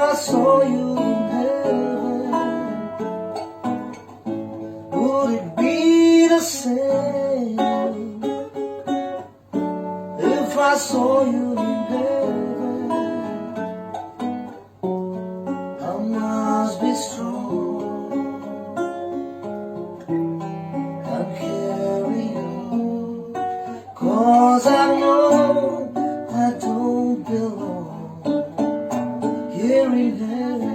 I saw you in heaven, would it be the same? If I saw you in heaven, I must be strong and carry on, 'cause I know I don't belong here in heaven.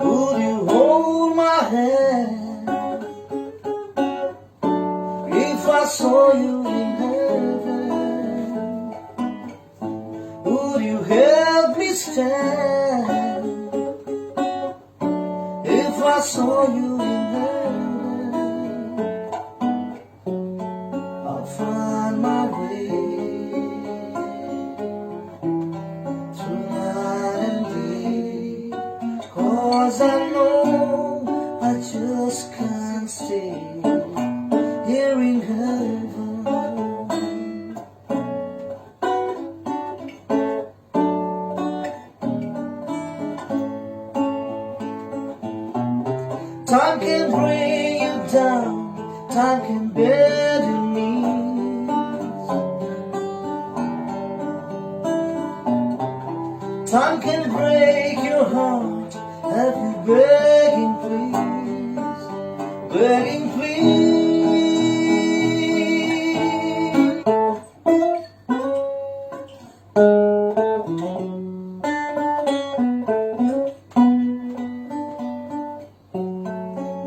Would you hold my hand if I saw you in heaven? Would you help me stand if I saw you in heaven? I'll find my way through night and day, 'cause I know I just can't stay here in heaven. Time can bring you down, time can bend your knees. Time can break your heart, have you begging please, begging please.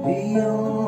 Beyond